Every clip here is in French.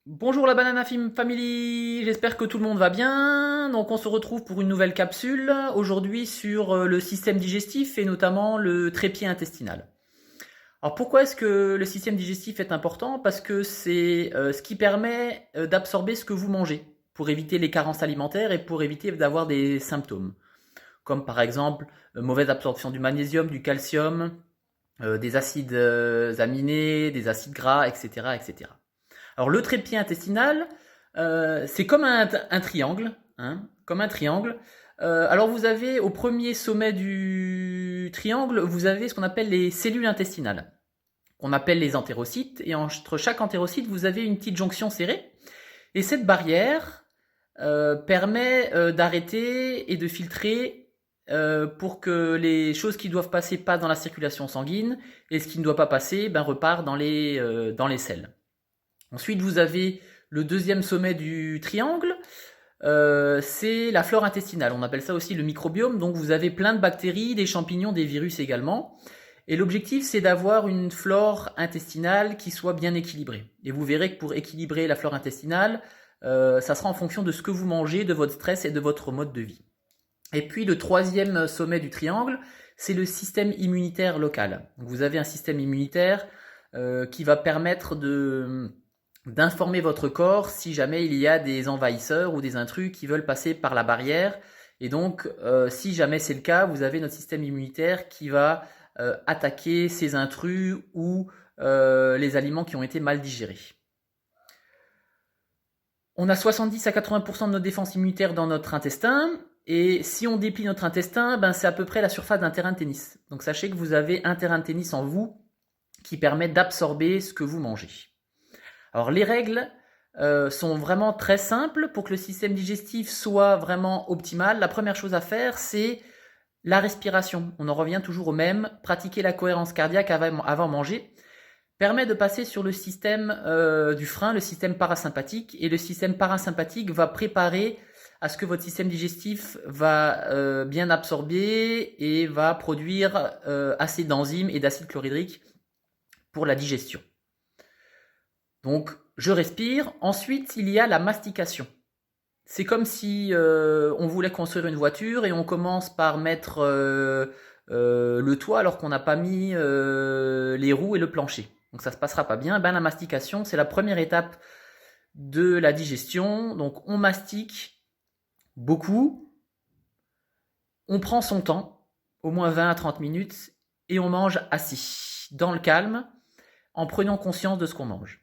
Bonjour la Banana Family, j'espère que tout le monde va bien. Donc on se retrouve pour une nouvelle capsule aujourd'hui sur le système digestif et notamment le trépied intestinal. Alors pourquoi est-ce que le système digestif est important? Parce que c'est ce qui permet d'absorber ce que vous mangez pour éviter les carences alimentaires et pour éviter d'avoir des symptômes, comme par exemple mauvaise absorption du magnésium, du calcium, des acides aminés, des acides gras, etc., etc. Alors le trépied intestinal, c'est comme un triangle, hein, comme un triangle. Alors vous avez au premier sommet du triangle, vous avez ce qu'on appelle les cellules intestinales, qu'on appelle les entérocytes, et entre chaque entérocyte, vous avez une petite jonction serrée. Et cette barrière permet d'arrêter et de filtrer pour que les choses qui doivent passer passent dans la circulation sanguine, et ce qui ne doit pas passer repart dans les selles. Ensuite, vous avez le deuxième sommet du triangle, c'est la flore intestinale. On appelle ça aussi le microbiome. Donc vous avez plein de bactéries, des champignons, des virus également. Et l'objectif, c'est d'avoir une flore intestinale qui soit bien équilibrée. Et vous verrez que pour équilibrer la flore intestinale, ça sera en fonction de ce que vous mangez, de votre stress et de votre mode de vie. Et puis le troisième sommet du triangle, c'est le système immunitaire local. Donc, vous avez un système immunitaire qui va permettre d'informer votre corps si jamais il y a des envahisseurs ou des intrus qui veulent passer par la barrière. Et donc, si jamais c'est le cas, vous avez notre système immunitaire qui va attaquer ces intrus ou les aliments qui ont été mal digérés. On a 70 à 80% de notre défense immunitaire dans notre intestin. Et si on déplie notre intestin, c'est à peu près la surface d'un terrain de tennis. Donc sachez que vous avez un terrain de tennis en vous qui permet d'absorber ce que vous mangez. Alors les règles sont vraiment très simples pour que le système digestif soit vraiment optimal. La première chose à faire, c'est la respiration. On en revient toujours au même. Pratiquer la cohérence cardiaque avant manger permet de passer sur le système du frein, le système parasympathique. Et le système parasympathique va préparer à ce que votre système digestif va bien absorber et va produire assez d'enzymes et d'acide chlorhydrique pour la digestion. Donc, je respire. Ensuite, il y a la mastication. C'est comme si on voulait construire une voiture et on commence par mettre le toit alors qu'on n'a pas mis les roues et le plancher. Donc ça se passera pas bien. La mastication, c'est la première étape de la digestion. Donc on mastique beaucoup, on prend son temps, au moins 20 à 30 minutes, et on mange assis, dans le calme, en prenant conscience de ce qu'on mange.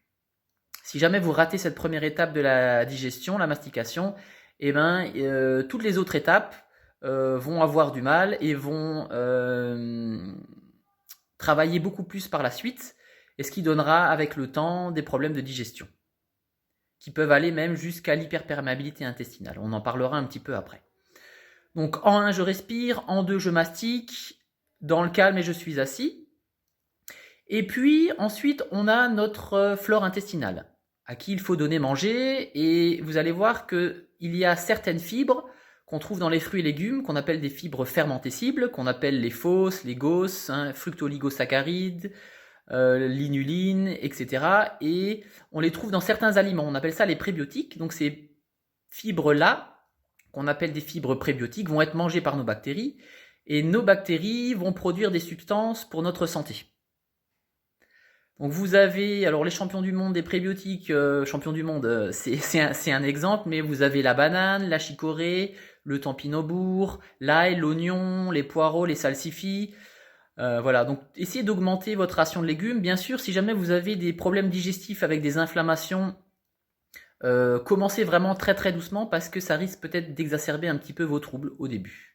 Si jamais vous ratez cette première étape de la digestion, la mastication, toutes les autres étapes vont avoir du mal et vont travailler beaucoup plus par la suite, et ce qui donnera avec le temps des problèmes de digestion, qui peuvent aller même jusqu'à l'hyperperméabilité intestinale. On en parlera un petit peu après. Donc en 1, je respire, en 2, je mastique, dans le calme et je suis assis. Et puis ensuite, on a notre flore intestinale, à qui il faut donner manger, et vous allez voir qu'il y a certaines fibres qu'on trouve dans les fruits et légumes, qu'on appelle des fibres fermentescibles, qu'on appelle les FOS, les GOS, fructooligosaccharides, l'inuline, etc. Et on les trouve dans certains aliments, on appelle ça les prébiotiques. Donc ces fibres-là, qu'on appelle des fibres prébiotiques, vont être mangées par nos bactéries, et nos bactéries vont produire des substances pour notre santé. Donc vous avez, alors les champions du monde des prébiotiques, champions du monde, c'est un exemple, mais vous avez la banane, la chicorée, le tampinobour, l'ail, l'oignon, les poireaux, les salsifis. Voilà, donc essayez d'augmenter votre ration de légumes. Bien sûr, si jamais vous avez des problèmes digestifs avec des inflammations, commencez vraiment très très doucement parce que ça risque peut-être d'exacerber un petit peu vos troubles au début.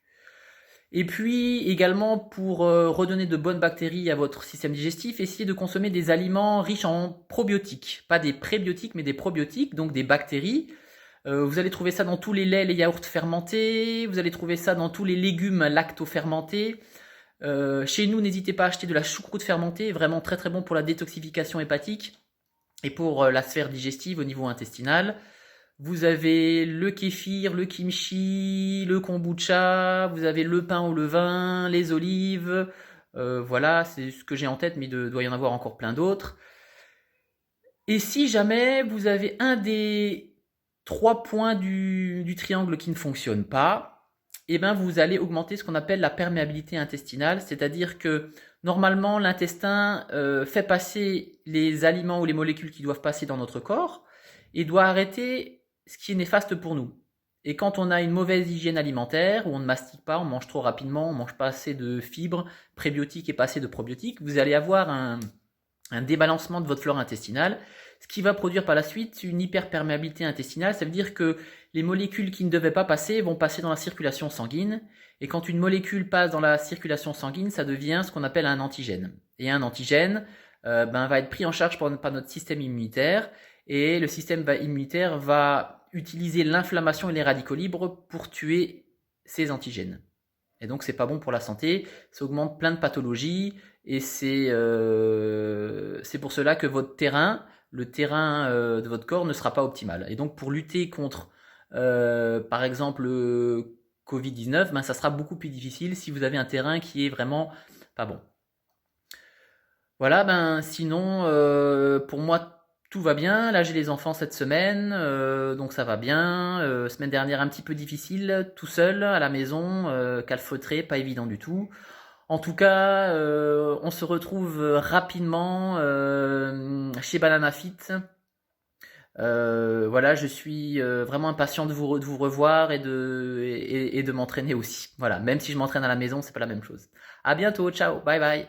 Et puis également pour redonner de bonnes bactéries à votre système digestif, essayez de consommer des aliments riches en probiotiques. Pas des prébiotiques mais des probiotiques, donc des bactéries. Vous allez trouver ça dans tous les laits, les yaourts fermentés, vous allez trouver ça dans tous les légumes lacto-fermentés. Chez nous, n'hésitez pas à acheter de la choucroute fermentée, vraiment très très bon pour la détoxification hépatique et pour la sphère digestive au niveau intestinal. Vous avez le kéfir, le kimchi, le kombucha, vous avez le pain au levain, les olives. Voilà, c'est ce que j'ai en tête, mais il doit y en avoir encore plein d'autres. Et si jamais vous avez un des 3 points du triangle qui ne fonctionne pas, eh ben vous allez augmenter ce qu'on appelle la perméabilité intestinale, c'est-à-dire que normalement l'intestin fait passer les aliments ou les molécules qui doivent passer dans notre corps et doit arrêter ce qui est néfaste pour nous. Et quand on a une mauvaise hygiène alimentaire, où on ne mastique pas, on mange trop rapidement, on mange pas assez de fibres, prébiotiques et pas assez de probiotiques, vous allez avoir un débalancement de votre flore intestinale, ce qui va produire par la suite une hyperperméabilité intestinale. Ça veut dire que les molécules qui ne devaient pas passer vont passer dans la circulation sanguine. Et quand une molécule passe dans la circulation sanguine, ça devient ce qu'on appelle un antigène. Et un antigène va être pris en charge par notre système immunitaire. Et le système immunitaire va utiliser l'inflammation et les radicaux libres pour tuer ces antigènes. Et donc c'est pas bon pour la santé, ça augmente plein de pathologies, et c'est pour cela que votre terrain, le terrain de votre corps ne sera pas optimal. Et donc pour lutter contre, par exemple, le Covid-19, ben, ça sera beaucoup plus difficile si vous avez un terrain qui est vraiment pas bon. Voilà, ben sinon, pour moi, tout va bien. Là, j'ai les enfants cette semaine, donc ça va bien. Semaine dernière, un petit peu difficile, tout seul, à la maison, calfeutré, pas évident du tout. En tout cas, on se retrouve rapidement chez Banana Fit. Voilà, je suis vraiment impatient de vous revoir et de m'entraîner aussi. Voilà, même si je m'entraîne à la maison, c'est pas la même chose. À bientôt, ciao, bye bye.